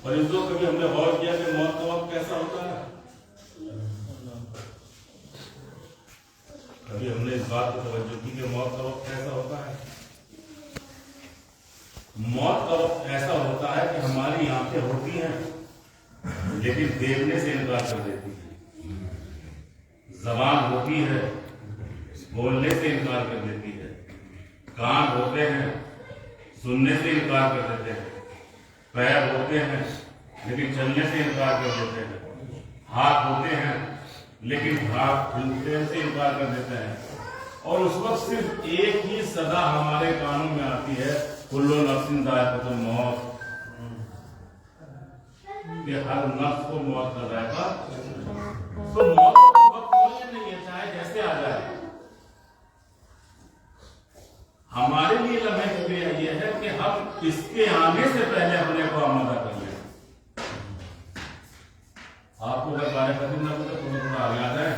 اور اس کو کبھی ہم نے غور کیا کہ موت کا وقت کیسا ہوتا ہے؟ کبھی ہم نے اس بات کو توجہ کی کہ موت کا وقت کیسا ہوتا ہے؟ موت کا وقت ایسا ہوتا ہے کہ ہماری آنکھیں ہوتی ہیں لیکن دیکھنے سے انکار کر دیتی ہیں، زبان ہوتی ہے بولنے سے انکار کر دیتی ہے، کان ہوتے ہیں سننے سے انکار کر دیتے ہیں، پیر ہوتے ہیں لیکن چلنے سے انکار کر دیتے ہیں، ہاتھ ہوتے ہیں لیکن ہاتھ ہلنے سے انکار کر دیتے ہیں، اور اس وقت صرف ایک ہی صدا ہمارے کانوں میں آتی ہے، کل نفس ذائقۃ الموت، کہ ہر نفس کو موت کا ذائقہ، تو موت کا وقت کوئی نہیں ہے، چاہے جیسے آ جائے۔ ہمارے لیے لمحہ شکریہ یہ ہے کہ ہم اس کے آنے سے پہلے اپنے کو آمادہ کر لیں۔ آپ کو اگر بارے پسند نہ ہو تو تھوڑا آگے آ جائیں۔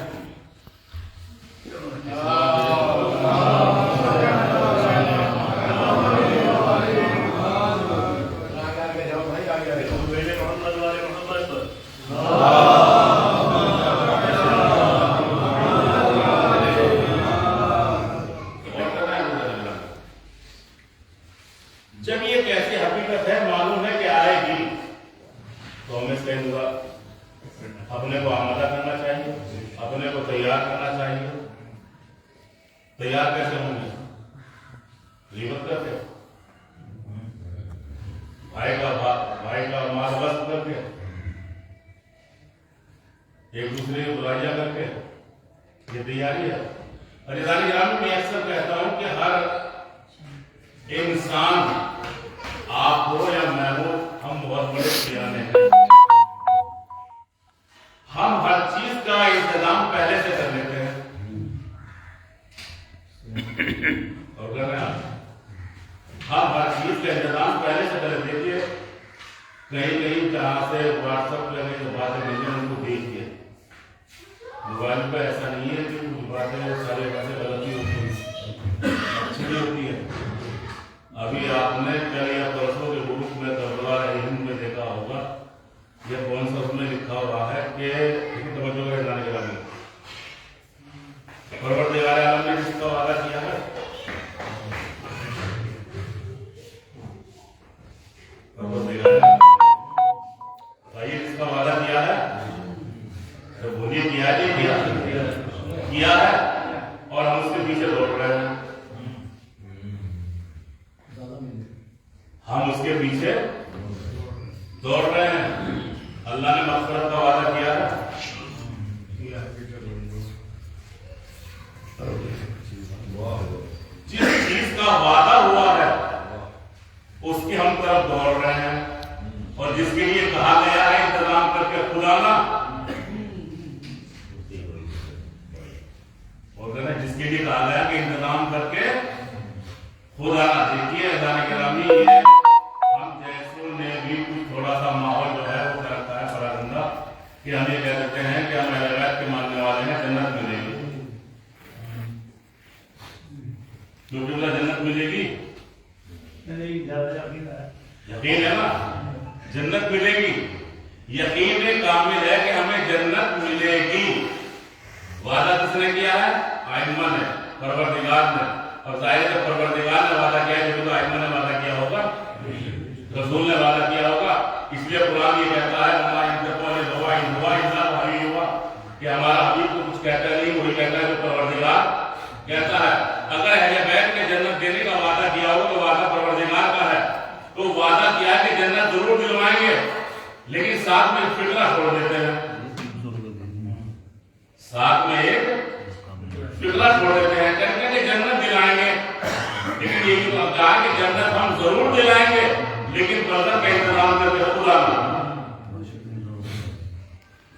جب یہ کیسی حقیقت ہے معلوم ہے کہ آئے گی تو ہمیں اس کا اپنے کو آمادہ کرنا چاہیے، اپنے کو تیار کرنا چاہیے۔ تیار کیسے ہوں گے؟ غیبت کر کے، بھائی کا مال غصب کر کے، ایک دوسرے کی برائیاں کر کے، یہ تیاری ہے۔ اور میں اکثر کہتا ہوں کہ ہر انسان، آپ ہو یا میں ہو، ہم بہت بڑے سیانے ہیں۔ ہم ہر چیز کا انتظام پہلے سے کر لیتے ہیں، اور کر رہے ہیں ہم ہر چیز کا انتظام پہلے سے کر لیتے ہیں۔ کہیں جہاں سے واٹس ایپ پہ جو باتیں بھیجیں ان کو دیکھیے، موبائل پہ ایسا نہیں ہے کہ کچھ باتیں سارے ویسے غلطی ہوتی ہیں، اچھی بھی ہوتی ہے۔ ابھی آپ نے کل یا پرسوں کے گروپ میں تبلا ہند میں دیکھا ہوگا، یہ کون سا اس میں لکھا ہوا ہے کہ توجہ کا جانے کے بعد پروردگار عالم نے جس کا وعدہ کیا ہے، بھائی جس کا وعدہ کیا ہے تو بولیے کیا ہے، اور ہم اس کے پیچھے دوڑ رہے ہیں، ہم اس کے پیچھے دوڑ رہے ہیں۔ اللہ نے مغفرت کا وعدہ کیا ہے، جس چیز کا وعدہ ہوا ہے اس کی ہم طرف دوڑ رہے ہیں، اور جس کے لیے کہا گیا ہے انتظام کر کے خود آنا، جس کے لیے کہا گیا کہ انتظام کر کے خود آنا۔ دیکھیے اذان گرامی، ہم جیسوں نے بھی کچھ تھوڑا سا ماحول جو ہے وہ کرتا ہے پراگندہ کہ ہم یہ کہہ دیتے ہیں کہ ہم اہل بیت کے ماننے والے ہیں، جنت ملے گی، کیونکہ اللہ جنت ملے گی، یقین ہے نا جنت ملے گی، یقین کامل ہے کہ ہمیں جنت ملے گی۔ وعدہ کس نے کیا ہے؟ ائمہ نے، پروردگار نے، اور ظاہر ہے پروردگار نے وعدہ کیا ہے، جو ائمہ نے وعدہ کیا ہوگا، رسول نے وعدہ کیا ہوگا۔ اس لیے قرآن یہ کہتا ہے کہ ہمارا حبیب کو کچھ کہتا نہیں، وہی کہتا ہے جو پروردگار کہتا ہے۔ اگر اہل بیت نے جنت دینے کا وعدہ کیا ہو تو وعدہ پروردگار کا ہے، تو وعدہ کیا ہے کہ جنت ضرور دلوائیں گے، لیکن ساتھ میں فکرہ چھوڑ دیتے ہیں، ساتھ میں ایک فکرہ چھوڑ دیتے ہیں، کہتے ہیں کہ جنت دلائیں گے، لیکن یہ کہا کہ جنت ہم ضرور دلائیں گے، لیکن برزخ کا انتظام کر کے خود آنا۔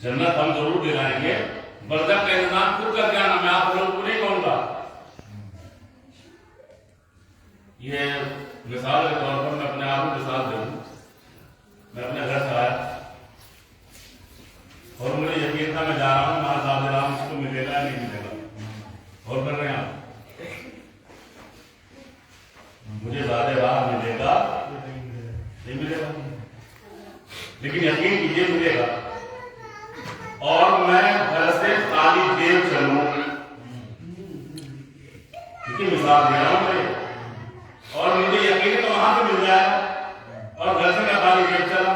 جنت ہم ضرور دلائیں گے، برزخ کا انتظام خود کر کے آنا، میں آپ لوگوں کو نہیں کہوں گا۔ یہ مثال کے طور پر میں اپنے آپ کو مثال دوں، میں اپنے گھر سے آیا اور مجھے یقین تھا میں جا رہا ہوں وہاں زیادہ رام اس کو ملے گا نہیں ملے گا، اور کر رہے ہیں آپ، مجھے زیادہ راہ ملے گا نہیں ملے گا، لیکن یقین کیجیے ملے گا. اور میں گھر سے خالی جیب چلوں کیونکہ مثال دے رہا ہوں میں, اور مجھے یقین تو وہاں سے مل جائے, اور گھر سے میں خالی جیب چلا,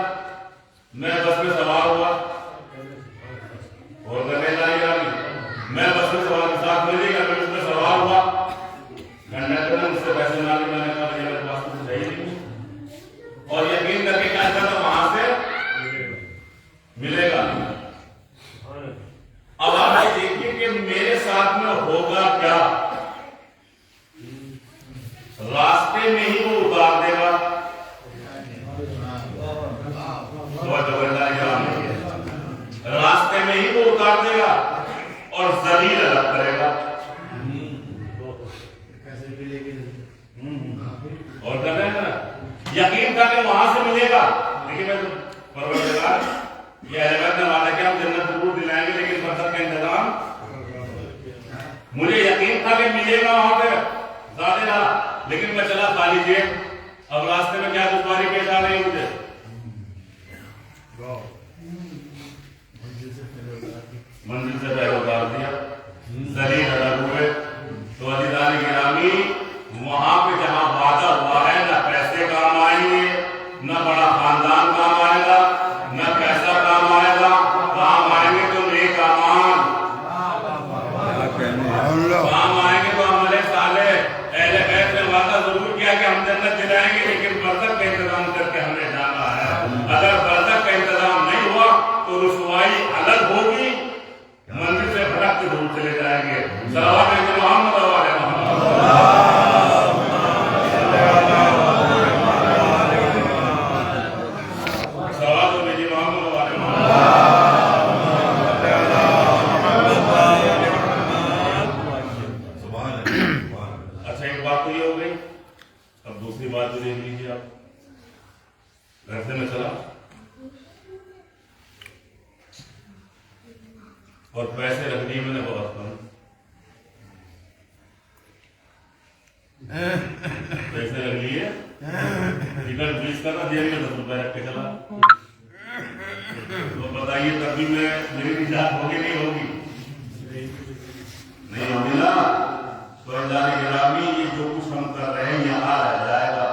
میں بس میں سوار ہوا اور کرنے جائے میں بس میں سوار کے ساتھ ملے گا, میں اس میں سوار ہوا, کنڈکٹر نے مجھ سے پیسے مانگے, میں نے کہا میرے پاس کچھ ہے ہی نہیں, اور یقین کر کے کہا تھا وہاں سے ملے گا. اب آپ یہ دیکھیے کہ میرے ساتھ میں ہوگا کیا, راستے میں ہی وہ اتار دے گا, راستے میں ہی وہ اتار دے گا اور ذلیل الگ کرے گا, اور کر رہے ہیں نا یقین تھا کہ وہاں سے ملے گا. لیکن میں پروردگار یہ اہمیت نے وعدہ کیا ہم جنت ضرور دلائیں گے, لیکن برکت کا انتظام مجھے یقین تھا کہ ملے گا وہاں پہ زیادہ رہا, لیکن میں چلا خالی جیب. اب راستے میں کیا دشواری پیش آ رہی ہے مجھے, منزل سے پہلے اتار دیا, ذلیل الگ ہوئے. تو عزیزان گرامی وہاں پہ جہاں وعدہ ہوا ہے نہ پیسے کام آئیں گے, نہ بڑا خاندان کام آئے گا, نہ پیسہ کام آئے گا, کام آئیں گے تو نیک اعمال, کام آئیں گے تو عمل صالح. اہل بیت نے وعدہ ضرور کیا کہ ہم جنت دلائیں گے, لیکن برزخ کا انتظام کر کے ہمیں جانا ہے. اگر برزخ کا انتظام نہیں ہوا تو رسوائی الگ ہوگی, منزل سے بھٹک کے دور چلے جائیں گے. صلوات محمد و آل محمد. اچھا ایک بات تو یہ ہو گئی. اب دوسری بات جو دیکھ لیجیے آپ, گھر سے میں چلا اور پیسے رکھ دیے میں نے بہت کم, پیسے رکھ لیے, ٹکٹ فیس کرنا دیا میں 10 روپئے رکھ کے چلا. تو بتائیے تب بھی میری نجات ہوگی نہیں ہوگی, نہیں ہوگی نا. تو عزیزان گرامی یہ جو کچھ ہم کر رہے ہیں یہاں رہ جائے گا.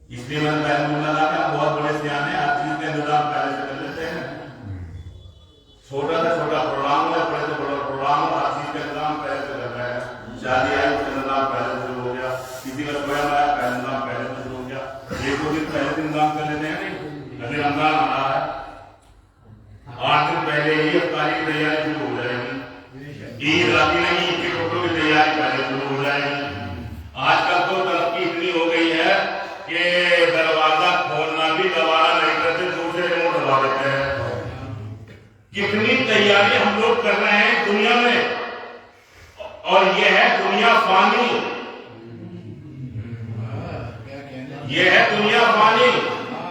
اس لیے میں نے پہلے بولا تھا کہ ہم بہت بڑے سیانے ہیں, ہر چیز کا انتظام پہلے سے کر لیتے ہیں. چھوٹا سے چھوٹا پروگرام ہے, بڑے سے بڑا پروگرام ہے, ہر چیز کا انتظام پہلے سے کر رہے ہیں. شادی آئی اس کا انتظام پہلے سے شروع ہو گیا, کسی کا سویا آیا پہلے انتظام پہلے سے شروع ہو گیا. ایک دو دن پہلے سے انتظام کر لیتے ہیں. نہیں ابھی رمضان آ رہا ہے, 8 دن پہلے ہی افطاری کی تیاری شروع ہو جائے گی. عید آتی نہیں, عید کے کپڑوں کی تیاری پہلے شروع ہو جائے گی. آج کل تو ترقی اتنی ہو گئی ہے کہ دروازہ کھولنا بھی گوارا نہیں کرتے, دوسرے ریموٹ دبا دیتے ہیں. کتنی تیاری ہم لوگ کر رہے ہیں دنیا میں, اور یہ ہے دنیا فانی, یہ ہے دنیا فانی.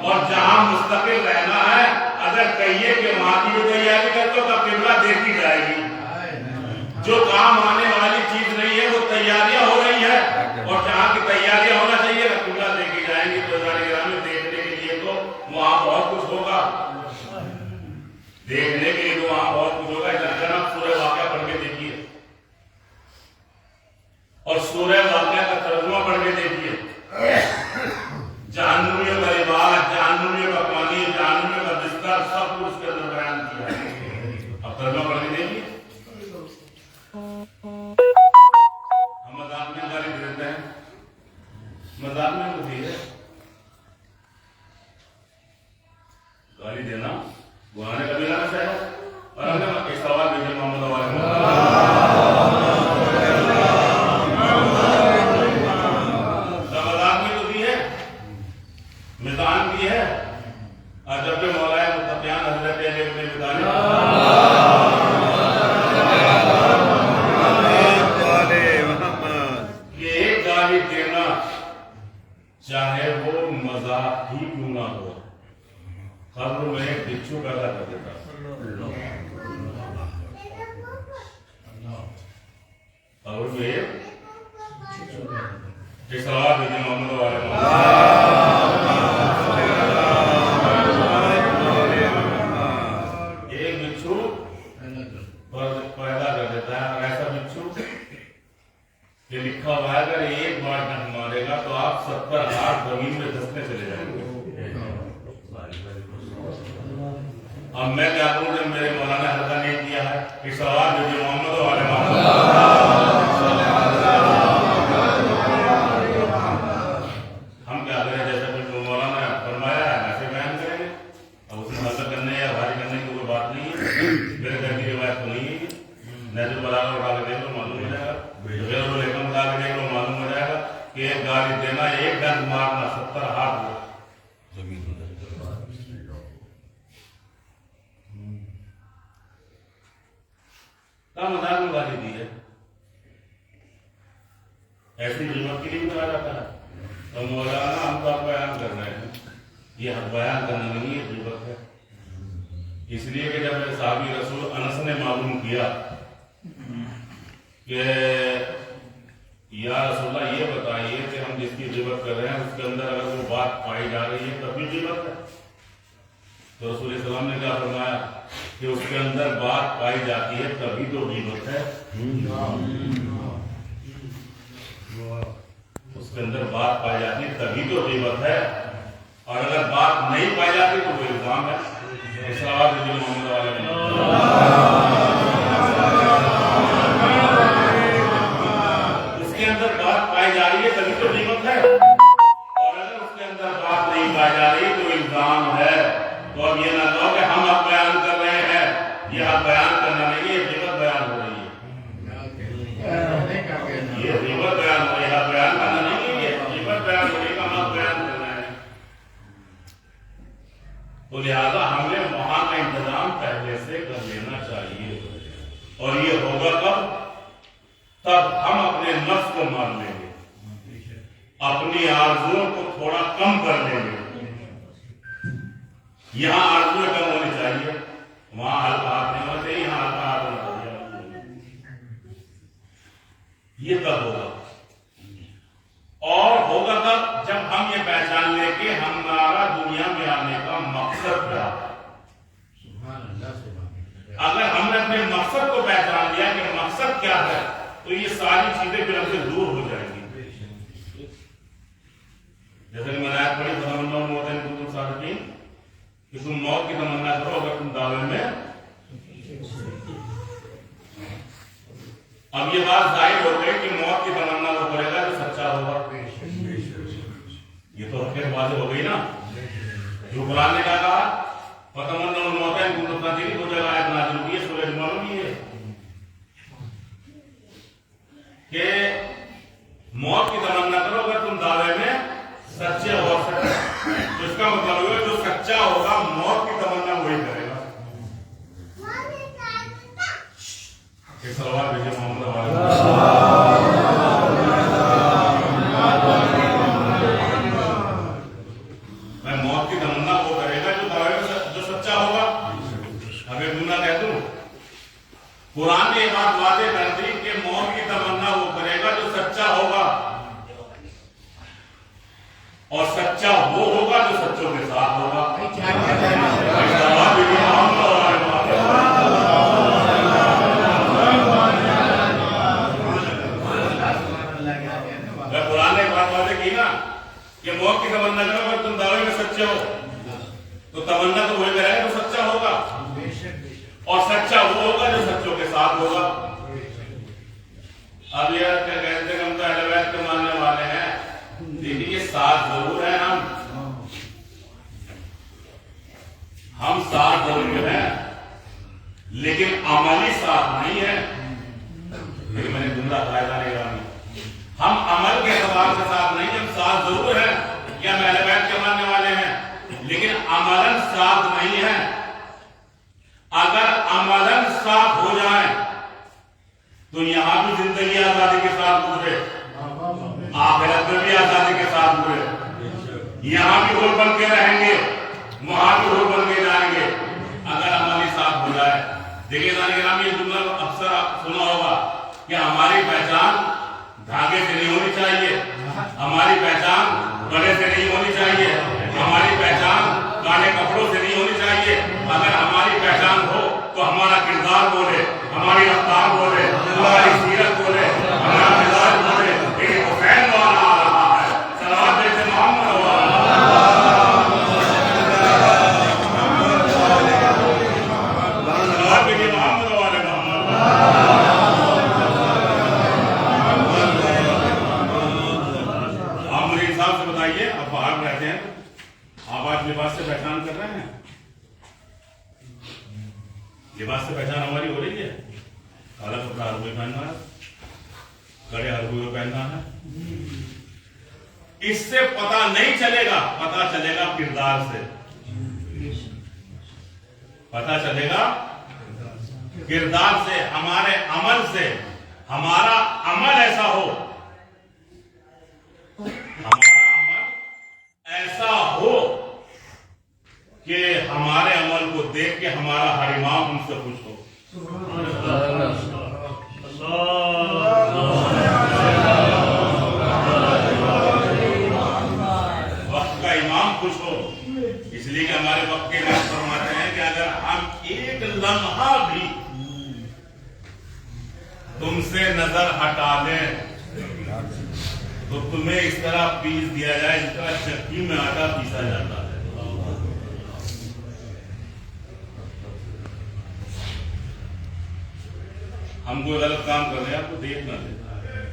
اور جہاں مستقل رہنا ہے, اگر کہیے کہ وہاں کی جو تیاری کرتے ہو تو قبلہ دیکھی جائے گی. جو کام آنے والی چیز نہیں ہے وہ تیاریاں ہو رہی ہے, اور جہاں کی تیاریاں ہونا چاہیے قبلہ دیکھی جائیں گی. تو دیکھنے کے لیے تو وہاں بہت کچھ ہوگا, دیکھنے کے لیے تو وہاں بہت کچھ ہوگا. جناب سورہ واقعہ پڑھ کے دیکھیے, اور سورہ واقعہ کا ترجمہ پڑھ کے دیکھیے. جہنمیوں کا لباس, جہنمیوں کا پانی, جہنمیوں کا بستر, سب کچھ اس کے اندر بیان کیا ہے. اب ترجمہ پڑھ کے دیکھیے. ہم مذاق میں گالی دیتے ہیں, مذاق میں ہوتی ہے گالی دینا, گناہ نے کبھی نہ چاہیے. اور ہم نے ایک سوال بھیجے محمد والے مذاق میں ہوتی ہے, میدان بھی ہے. اور جب کہ مولانا متقیان حضرت علی ابن ابی طالب دینا چاہے وہ مذاق ہی کیوں نہ ہو, قبر میں بچھو پیدا کر دیتا. قبر میں ایک سوال بھیجے محمد والے اب میں کیا کروں جب میرے مولانا نے ہلکا نہیں کیا ہے کہ سوال جو محمد والے ہم کیا کریں جیسا کچھ مولانا نے فرمایا ہے ویسے بیان کریں گے. اب اس میں ہلکا کرنے یا بھاری کرنے کی کوئی بات نہیں ہے. میرے گھر کی روایت تو نہیں ہے. نیزل بلانا اٹھا کے دیکھ لو معلوم ہو جائے گا. غیر الحکم اٹھا کے دیکھ لو معلوم ہو جائے گا کہ ایک گالی دینا ایک ڈنڈ مارنا 70 ہاتھ زمین ہو جائے گا. مزاق میں گالی دی ہے ایسی ضرورت کے لیے بھی کہا جاتا ہے. تو مولانا ہم تو آپ بیان کر رہے ہیں یہ بیان کرنا نہیں ہے ضرورت ہے. اس لیے کہ جب صحابی رسول انس نے معلوم کیا کہ یا رسول اللہ یہ بتائیے کہ ہم جس کی غیبت کر رہے ہیں اس کے اندر اگر وہ بات پائی جا رہی ہے تب بھی غیبت ہے. تو رسول اللہ السلام نے کیا فرمایا کہ اس کے اندر بات پائی جاتی ہے تبھی تو غیبت ہے. اس کے اندر بات پائی جاتی ہے تبھی تو غیبت ہے. اور اگر بات نہیں پائی جاتی تو وہ الزام ہے. اس آواز جو محمد والے نے اس کے اندر بات پائی جا رہی ہے تبھی تو غیبت ہے. اور اگر اس کے اندر بات نہیں پائی جا رہی تو الزام ہے. تو اب یہ نہ کہو کہ ہم اب بیان کر رہے ہیں. یہ اب بیان کرنا نہیں ہے غیبت بیان ہو رہی ہے. یہ غیبت بیان ہو رہی ہے. بیان کرنا نہیں ہے یہ غیبت بیان ہو رہی ہے. ہم اب بیان کرنا ہے. تو لہذا ہمیں وہاں کا انتظام پہلے سے کر لینا چاہیے. اور یہ ہوگا کب؟ تب ہم اپنے نفس کو مان لیں گے, اپنی آرزوؤں کو تھوڑا کم کر لیں گے. یہاں آرزویں کم ہونی چاہیے, وہاں ہلکا ہاتھ نہیں ہونا چاہیے, یہاں ہلکا ہاتھ ہونا چاہیے. یہ کب ہوگا؟ اور ہوگا تب جب ہم یہ پہچان لیں کہ ہمارا دنیا میں آنے کا مقصد کیا ہے. اگر ہم نے اپنے مقصد کو پہچان لیا کہ مقصد کیا ہے تو یہ ساری چیزیں پھر ہم سے دور ہو جائیں گی. جیسے کہ میں نے پڑھی تمنا موت ہے تم صادقین کہ تم موت کی تمنا کرو اگر تم دعوے میں. اب یہ بات ظاہر ہو گئی کہ موت کی تمنا وہ کرے گا جو سچا ہوگا. یہ تو پھر واضح ہو گئی نا. جو قرآن نے کہا فتمنا الموت ان کنتم صادقین کو جگہ آیت نازل ہوئی ہے سورہ معلوم ہی ہے کہ موت کی تمنا کرو اگر تم دعوے میں سچے ہو. تو اس کا مطلب ہے جو سچا ہوگا موت کی تمنا وہی کرے گا. ایک سوال بھیجے محمد والے میں موت کی تمنا وہ کرے گا جو دعوے میں جو سچا ہوگا. اگر گناہ کہہ دوں قرآن نے یہ بات واضح کر دی کہ موت کی تمنا وہ کرے گا جو سچا ہوگا, اور سچا وہ ہوگا جو سچوں کے ساتھ ہوگا. قرآن نے بات واضح کی نا کہ موت کی تمنا کرو اگر تم دعوے میں سچے ہو تو تمنا تو وہی کرے گا جو سچا ہوگا, اور سچا وہ ہوگا جو سچوں کے ساتھ ہوگا. اب یہ کیا کہتے ہیں ہم تو اہل بیت کے ماننے والے ہیں. دیکھیے ساتھ ضرور ہے, ہم ساتھ ضرور ہیں لیکن عملی ساتھ نہیں ہے. لیکن میں نے جملہ قاعدہ نہیں رہا, ہم عمل کے اعتبار کے ساتھ نہیں, ہم ساتھ ضرور ہیں کیا ہم اہل بیت کے ماننے والے ہیں لیکن عملاً ساتھ نہیں ہے. اگر عملاً ساتھ ہو جائیں تو یہاں بھی زندگی آزادی کے ساتھ گزرے, آخرت میں بھی آزادی کے ساتھ گزرے. یہاں بھی حور بن کے رہیں گے, وہاں بھی حور بن کے جائیں گے اگر عملی ساتھ ہو جائے. دیکھیے یہ جملہ اکثر آپ سنا ہوگا کہ ہماری پہچان دھاگے سے نہیں ہونی چاہیے, ہماری پہچان گلے سے نہیں ہونی چاہیے, ہماری پہچان کالے کپڑوں سے نہیں ہونی چاہیے. اگر ہماری پہچان ہو تو ہمارا کردار بولے, ہماری رفتار بولے, ہماری سیرت بولے, ہمارا مزاج بولے. لیکن حسین والا آ رہا ہے, صلوات جیسے محمد والا آپ آج لباس سے پہچان کر رہے ہیں؟ لباس سے پہچان ہماری ہو رہی ہے؟ کالا کپڑا ہر کوئی پہننا ہے، کڑے ہر کوئی پہننا ہے. اس سے پتا نہیں چلے گا، پتا چلے گا کردار سے. پتا چلے گا کردار سے، ہمارے عمل سے. ہمارا عمل ایسا ہو، ہمارا عمل ایسا ہو کہ ہمارے عمل کو دیکھ کے ہمارا ہر امام ہم سے خوش ہو. وقت کا امام خوش ہو. اس لیے کہ ہمارے وقت کے امام فرماتے ہیں کہ اگر ہم ایک لمحہ بھی تم سے نظر ہٹا دیں تو تمہیں اس طرح پیس دیا جائے جس طرح چکی میں آٹا پیسا جاتا ہے. ہم کوئی غلط کام کر رہے ہیں، آپ کو دیکھ نہ دیتا ہے،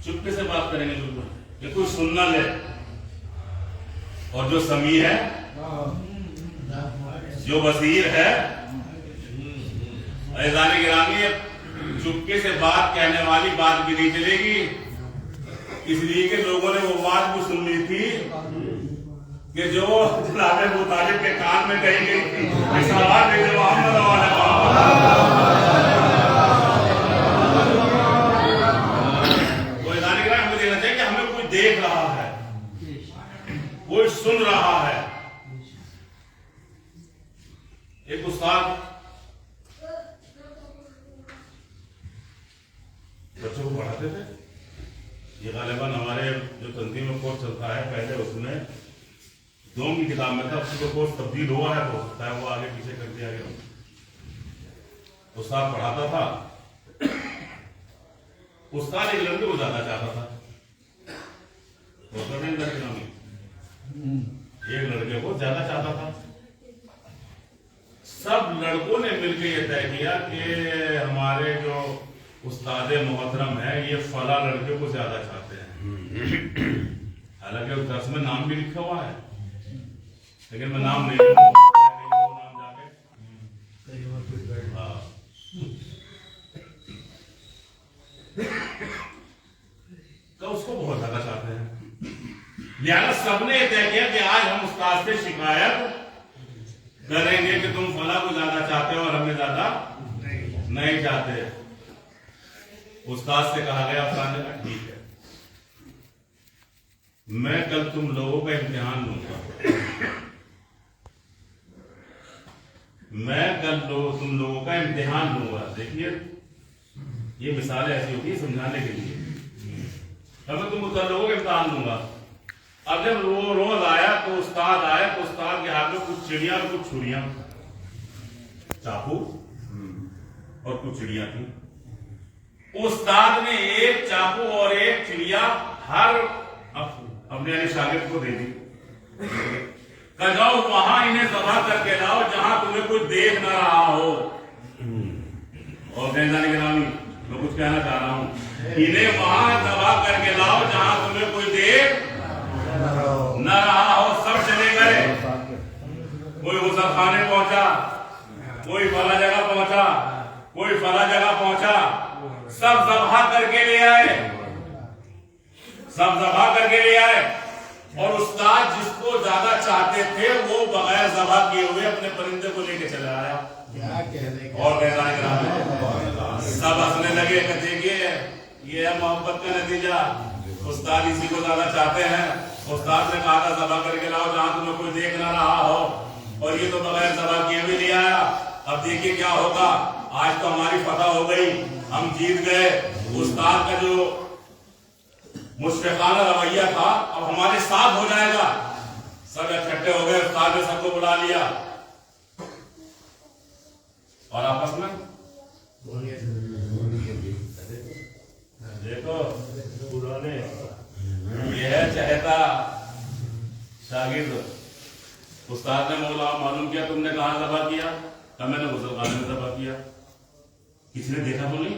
چپکے سے بات کریں گے. بالکل کہ کوئی سننا لے، اور جو سمیع ہے، جو بصیر ہے، عزیزان گرامی، چپکے سے بات کہنے والی بات بھی نہیں چلے گی. اس لیے کہ لوگوں نے وہ بات بھی سن لی تھی کہ جو جناب ابو طالب کے کان میں کہی گئی تھی، رسالات بھیجو محمد والے وہ عزیزان گرامی ہمیں دیکھنا چاہیے کہ ہمیں کوئی دیکھ رہا ہے، کوئی سن رہا ہے. ایک استاد بچوں کو پڑھاتے تھے. یہ غالباً ہمارے جو تنظیم میں کورس چلتا ہے، پہلے اس میں دوم کی کتاب میں تھا، اس کو کورس تبدیل ہوا ہے، ہو سکتا ہے وہ آگے پیچھے کر دیا گیا. استاد پڑھاتا تھا. استاد ایک لڑکے کو زیادہ چاہتا تھا. ایک لڑکے کو زیادہ چاہتا تھا. سب لڑکوں نے مل کے یہ طے کیا کہ ہمارے جو استاد محترم ہے یہ فلاں لڑکے کو زیادہ چاہتے ہیں. حالانکہ اس درس میں نام بھی لکھا ہوا ہے، لیکن میں نام نہیں لوں نام جا کے تو اس کو بہت زیادہ چاہتے ہیں. لہٰذا سب نے یہ طے کیا کہ آج ہم استاد سے شکایت کریں گے کہ تم فلاں کو زیادہ چاہتے ہو اور ہمیں زیادہ نہیں چاہتے. استاد سے کہا گیا، استاد نے کہا ٹھیک ہے، میں کل تم لوگوں کا امتحان لوں گا. میں کل تم لوگوں کا امتحان لوں گا. دیکھیے یہ مثالیں ایسی ہوتی ہے سمجھانے کے لیے. میں تم کل لوگوں کا امتحان لوں گا. اب جب وہ روز آیا تو استاد آیا تو استاد کے ہاتھ میں کچھ چڑیاں اور کچھ چھڑیاں، چاقو اور کچھ چڑیاں تھیں. استاد نے ایک چاقو اور ایک چڑیا ہر اپنے شاگرد کو دے دی. کہ جاؤ وہاں انہیں ذبح کر کے لاؤ جہاں تمہیں کوئی دیکھ نہ رہا ہو. اور عزیزان گرامی میں کچھ کہنا چاہ رہا ہوں، انہیں وہاں ذبح کر کے لاؤ جہاں تمہیں کوئی دیکھ نہ رہا ہو. سب چلے گئے. کوئی غسل خانے پہنچا، کوئی فلاں جگہ پہنچا، کوئی فلاں جگہ پہنچا. سب ذبح کر کے لے آئے، سب ذبح کر کے لے آئے. اور استاد جس کو زیادہ چاہتے تھے وہ بغیر ذبح کیے ہوئے اپنے پرندے کو لے کے چلا آیا. اور سب ہنسنے لگے کہ دیکھیے یہ ہے محبت کا نتیجہ. استاد اسی کو زیادہ چاہتے ہیں. استاد نے کہا تھا ذبح کر کے لاؤ جہاں تمہیں کوئی دیکھ نہ رہا ہو، اور یہ تو بغیر ذبح کیے ہوئے لے آیا. اب دیکھیے کیا ہوگا. آج تو ہماری فتح ہو گئی، ہم جیت گئے. استاد کا جو مشفقانہ رویہ تھا اب ہمارے ساتھ ہو جائے گا. سب اکٹھے ہو گئے. استاد نے سب کو بلا لیا اور آپس میں دیکھو یہ ہے چہتا شاگرد. استاد نے مولا معلوم کیا تم نے کہاں ذبح کیا؟ میں نے غسل خانے میں ذبح کیا. کسی نے دیکھا تو نہیں؟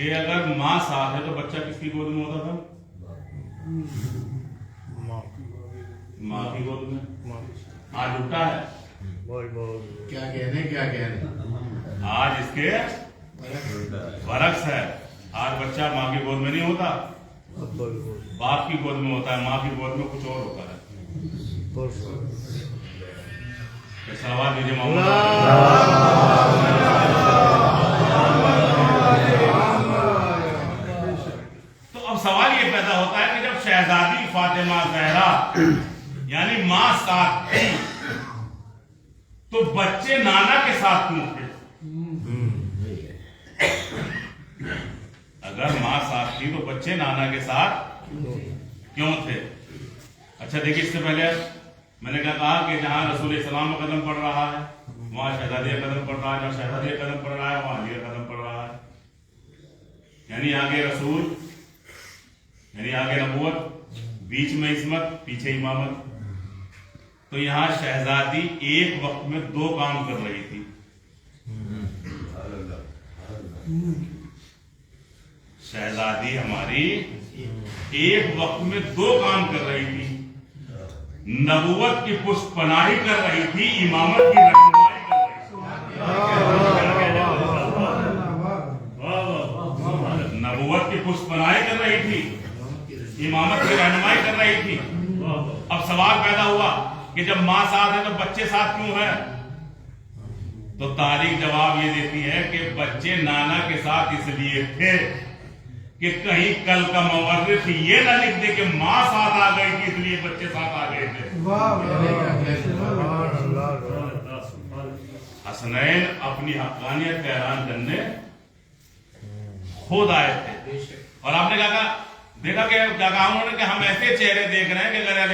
کہ اگر ماں ساتھ ہے تو بچہ کس کی گود میں ہوتا تھا؟ ماں کی گود میں. آج الٹا ہے. کیا کہنے آج اس کے برعکس ہے. آج بچہ ماں کی گود میں نہیں ہوتا, باپ کی گود میں ہوتا ہے. ماں کی گود میں کچھ اور ہوتا ہے. سوال دیجیے محمد. تو اب سوال یہ پیدا ہوتا ہے کہ جب شہزادی فاطمہ زہرا یعنی ماں ساتھ تھی تو بچے نانا کے ساتھ کیوں تھے؟ اگر ماں ساتھ تھی تو بچے نانا کے ساتھ کیوں تھے؟ اچھا دیکھیے, اس سے پہلے میں نے کہا کہ جہاں رسول اسلام کا قدم پڑ رہا ہے وہاں شہزادی کا قدم پڑ رہا ہے, جہاں شہزادی کا قدم پڑ رہا ہے وہاں علی کا قدم پڑ رہا ہے. یعنی آگے رسول, یعنی آگے نبوت, بیچ میں عصمت, پیچھے امامت. تو یہاں شہزادی ایک وقت میں دو کام کر رہی تھی. شہزادی ہماری ایک وقت میں دو کام کر رہی تھی. نبوت کی پشت پناہی کر رہی تھی, امامت کی رہنمائی کر رہی تھی. نبوت کی پشت پناہی کر رہی تھی, امامت کی رہنمائی کر رہی تھی. اب سوال پیدا ہوا کہ جب ماں ساتھ ہے تو بچے ساتھ کیوں ہیں؟ تو تاریخ جواب یہ دیتی ہے کہ بچے نانا کے ساتھ اس لیے تھے کہ کہیں کل کا مورخ یہ نہ لکھ دے کہ ماں ساتھ آ گئی تھی اس لیے بچے ساتھ آ گئے تھے. حسنین اپنی حقانیت کا اعلان کرنے خود آئے تھے. اور آپ نے دیکھا کہ کیا کہا انہوں نے کہ ہم ایسے چہرے دیکھ رہے ہیں کہ اگر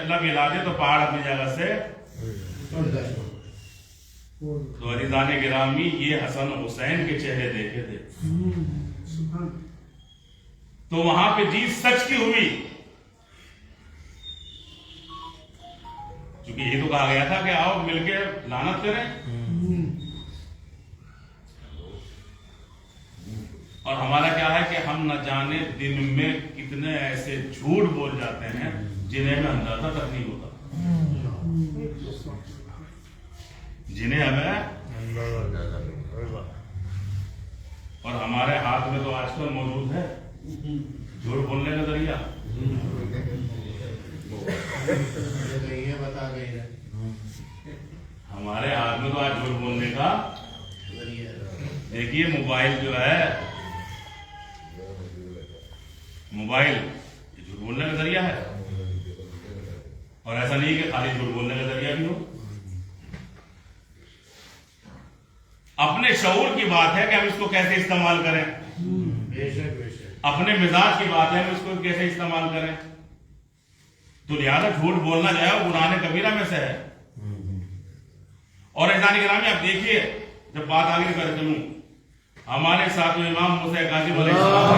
لب ہلا دے تو پہاڑ اپنی جگہ سے. تو عزیزان گرامی یہ حسن حسین کے چہرے دیکھے تھے. تو وہاں پہ جیت سچ کی ہوئی, چونکہ یہ تو کہا گیا تھا کہ آؤ مل کے لعنت کریں. اور ہمارا کیا ہے کہ ہم نہ جانے دن میں کتنے ایسے جھوٹ بول جاتے ہیں جنہیں ہمیں اندازہ تک نہیں ہوتا, جنہیں ہمیں. اور ہمارے ہاتھ میں تو آج کل موجود ہے جھوٹ بولنے کا ذریعہ. ہمارے ہاتھ میں تو آج جھوٹ بولنے کا دیکھیے موبائل جو ہے, موبائل جھوٹ بولنے کا ذریعہ ہے. اور ایسا نہیں کہ خالی جھوٹ بولنے کا ذریعہ بھی ہو. اپنے شعور کی بات ہے کہ ہم اس کو کیسے استعمال کریں. اپنے مزاج کی بات ہے ہم اس کو کیسے استعمال کریں. تو لہٰذا جھوٹ بولنا جو ہے وہ گناہ کبیرہ میں سے ہے. اور اعزان گرامی آپ دیکھیے, جب بات آگے کر چلوں, ہمارے ساتھ امام موسیٰ کاظم علیہ السلام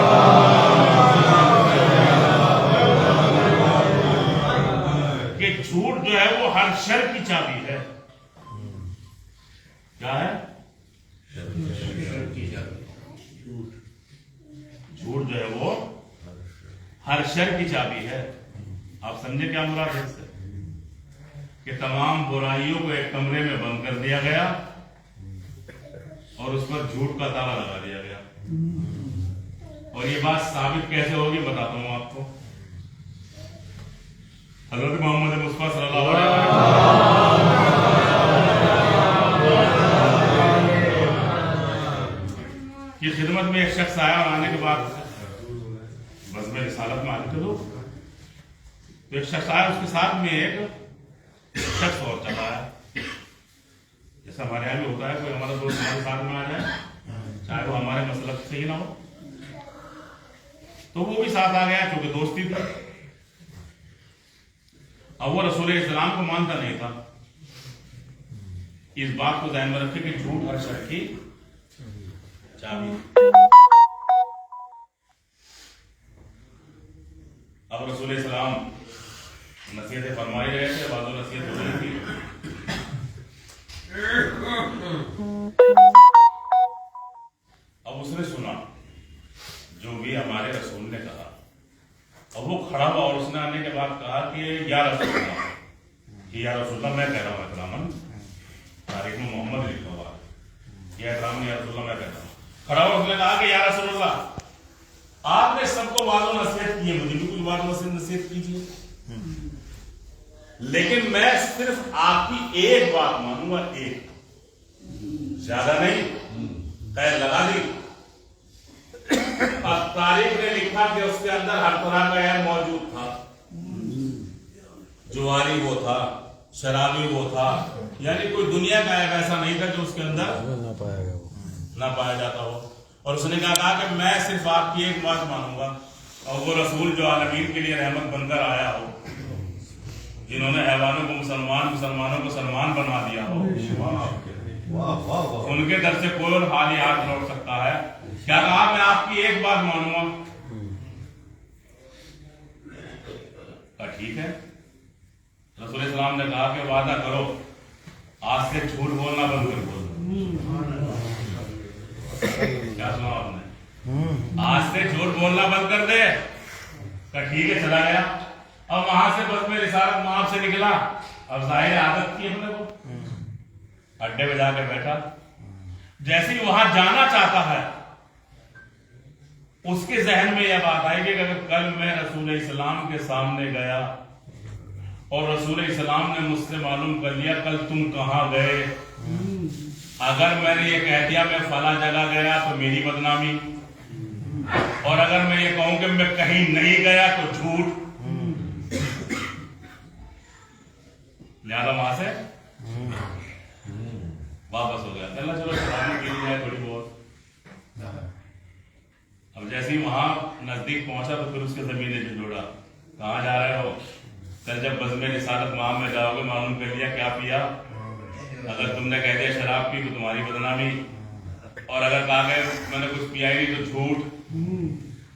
کہ جھوٹ جو ہے وہ ہر شر کی چابی ہے. کیا ہے؟ جھوٹ جو ہے وہ ہر شر کی چابی ہے. آپ سمجھے کیا مراد ہے اس سے؟ کہ تمام برائیوں کو ایک کمرے میں بند کر دیا گیا اور اس پر جھوٹ کا تالا لگا دیا گیا. اور یہ بات ثابت کیسے ہوگی بتاتا ہوں آپ کو. حضرت محمد مصطفیٰ صلی اللہ علیہ وسلم کی خدمت میں ایک شخص آیا, اور آنے کے بعد بزم رسالت میں آنے کے لوگ تو ایک شخص آیا, اس کے ساتھ میں ایک شخص اور چلا ہے. جیسا ہمارے یہاں بھی ہوتا ہے, کوئی ہمارا دوست ہمارے ساتھ میں آ جائے چاہے وہ ہمارے مسلک سے ہی نہ ہو, تو وہ بھی ساتھ آ گیا کیونکہ دوستی تھی. اب وہ رسول اسلام کو مانتا نہیں تھا. اس بات کو ذہن میں رکھے کہ جھوٹ ہر شر کی چابی. اب رسول اسلام نصیحتیں فرمائی رہے تھے, بعض نصیحت ہو رہی تھی. اب اس نے سنا یہ ہمارے رسول نے کہا. اور وہ کھڑا ہوا اور اس نے آنے کے بعد کہا کہ یا رسول اللہ، یا رسول اللہ میں کہہ رہا ہوں اکرامن، تاریخ میں محمد لکھا ہوا ہے، یا اکرامن یا رسول اللہ میں کہہ رہا ہوں. کھڑا ہوا اس نے کہا کہ یا رسول اللہ، آپ نے سب کو وعظ و نصیحت کی ہے، مجھے بھی کچھ وعظ و نصیحت کیجیے، لیکن میں صرف آپ کی ایک بات مانوں گا، ایک، زیادہ نہیں. قید لگا دی. تاریخ نے لکھا کہ اس کے اندر ہر طرح کا عیب موجود تھا. جواری وہ تھا، شرابی وہ تھا، یعنی کوئی دنیا کا عیب ایسا نہیں تھا جو اس کے اندر نہ پایا جاتا ہو. اور اس نے کہا کہ میں صرف آپ کی ایک بات مانوں گا، اور وہ رسول جو عالمین کے لیے رحمت بن کر آیا ہو، جنہوں نے حیوانوں کو مسلمانوں کو سلمان بنا دیا ہو، ان کے در سے کوئی اور خالی ہاتھ لوٹ سکتا ہے. کیا کہا میں آپ کی ایک بات مانوں گا. ٹھیک ہے. رسول اسلام نے کہا کہ وعدہ کرو آج سے جھوٹ بولنا بند کر بولنا. کیا سنا آپ نے؟ آج سے جھوٹ بولنا بند کر دے. ٹھیک ہے، چلا گیا. اب وہاں سے بس میں رسالت مآب سے نکلا. اب ظاہر عادت کی اپنے کو، اڈے پہ جا کے بیٹھا. جیسے ہی وہاں جانا چاہتا ہے، اس کے ذہن میں یہ بات آئی کہ اگر کل میں رسول اسلام کے سامنے گیا اور رسول اسلام نے مجھ سے معلوم کر لیا کل تم کہاں گئے، اگر میں نے یہ کہہ دیا میں فلاں جگہ گیا تو میری بدنامی، اور اگر میں یہ کہوں کہ میں کہیں نہیں گیا تو جھوٹ. لہذا وہاں سے واپس ہو گیا. چلو شرابی کے لیے تھوڑی بہت. اب جیسے ہی وہاں نزدیک پہنچا تو پھر اس کے زمین نے جھنجھوڑا. کہاں جا رہے ہو؟ چل جب بزم رسالت مآب میں جاؤ گے معلوم کر لیا کیا پیا. اگر تم نے کہہ دیا شراب پی تو تمہاری بدنامی، اور اگر کہا کہ میں نے کچھ پیا ہی نہیں تو جھوٹ.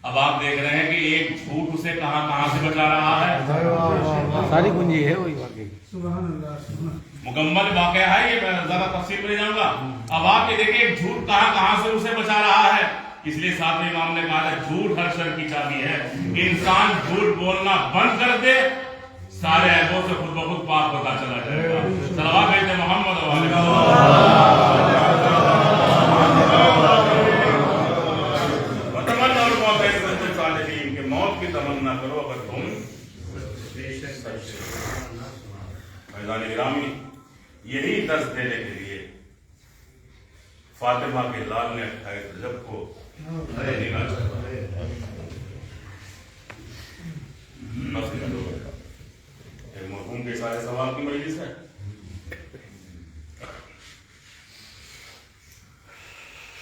اب آپ دیکھ رہے ہیں کہ ایک جھوٹ اسے کہاں سے بچا رہا ہے. ساری کنجی ہے وہی واقعی. مکمل واقعہ ہے یہ، میں زیادہ تفصیل میں نہیں جاؤں گا. اب آپ یہ دیکھیں ایک جھوٹ کہاں سے اسے بچا رہا ہے. اس لیے ساتھ میں امام نے کہا ہے جھوٹ ہر شر کی چابی ہے. انسان جھوٹ بولنا بند کر دے، سارے عیبوں سے خود بخود پاک ہوتا چلا جائے گا. صلوات بھیجتے محمد کہ موت کی تمنا کرو اگر تم. فیضان گرامی، یہی درس دینے کے لیے فاطمہ کے لال نے 28 رجب کو مرحوم کے سارے ثواب کی مجلس ہے.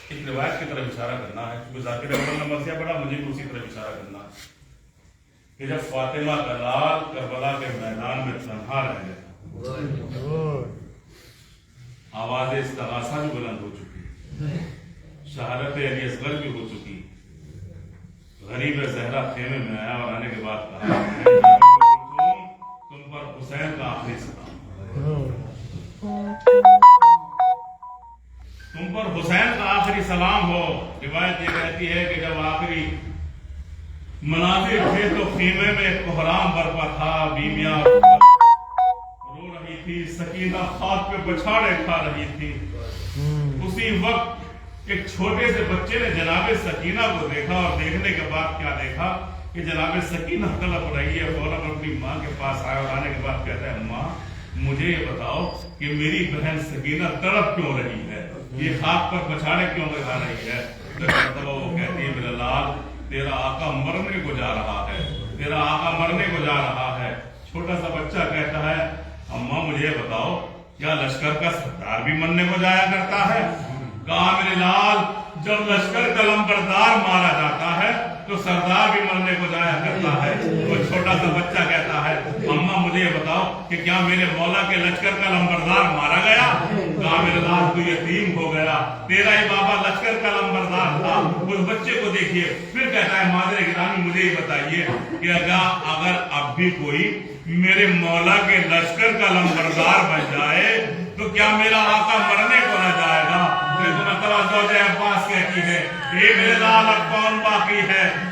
ایک روایت کی طرف اشارہ کرنا ہے، کیونکہ ذاکر اول نے مرثیہ پڑھا، مجھے بھی اسی طرف اشارہ کرنا ہے کہ جب فاطمہ کا لال کربلا کے میدان میں تنہا رہ گیا، آواز استغاثہ بھی بلند ہو چکی، شہادت علی اصغر بھی ہو چکی. غریب زہرا خیمے میں آیا اور آنے کے بعد کہا تم پر حسین کا آخری سلام، تم پر حسین کا آخری سلام ہو. روایت یہ کہتی ہے کہ جب آخری مناظر تھے تو خیمے میں کوہرام برپا تھا. بیمیاں رو رہی تھی، سکینہ خاک پہ بچھاڑے کھا رہی تھی. اسی وقت ایک چھوٹے سے بچے نے جناب سکینہ کو دیکھا، اور دیکھنے کے بعد کیا دیکھا کہ جناب سکینہ تڑپ رہی ہے. فوراً اپنی ماں کے پاس آیا اور آنے کے بعد کہتا ہے ماں مجھے یہ بتاؤ کہ میری بہن سکینہ تڑپ کیوں رہی ہے، یہ خاک پر بچھاڑے کیوں لگا رہی ہے. تو وہ کہتی ہے میرا لال تیرا آقا مرنے کو جا رہا ہے، تیرا آقا مرنے کو جا رہا ہے. چھوٹا سا بچہ کہتا ہے اماں مجھے بتاؤ کیا لشکر کا سردار بھی مرنے کو جایا کرتا ہے. کہا میرے لال جب لشکر کا لمبردار مارا جاتا ہے تو سردار بھی مرنے کو جایا کرتا ہے. وہ چھوٹا سا بچہ کہتا ہے اماں مجھے یہ بتاؤ کہ کیا میرے مولا کے لشکر کا لمبردار مارا گیا. کہا میرے لال تو یتیم ہو گیا، تیرا ہی بابا لشکر کا لمبردار تھا. اس بچے کو دیکھیے پھر کہتا ہے مادر گرامی مجھے یہ بتائیے کہ اگر اب بھی کوئی میرے مولا کے لشکر کا لمبردار بن جائے تو کیا میرا آقا مرنے کو نہ جائے گا. عباس کہتی ہے اے میرے لال اب کون باقی ہے.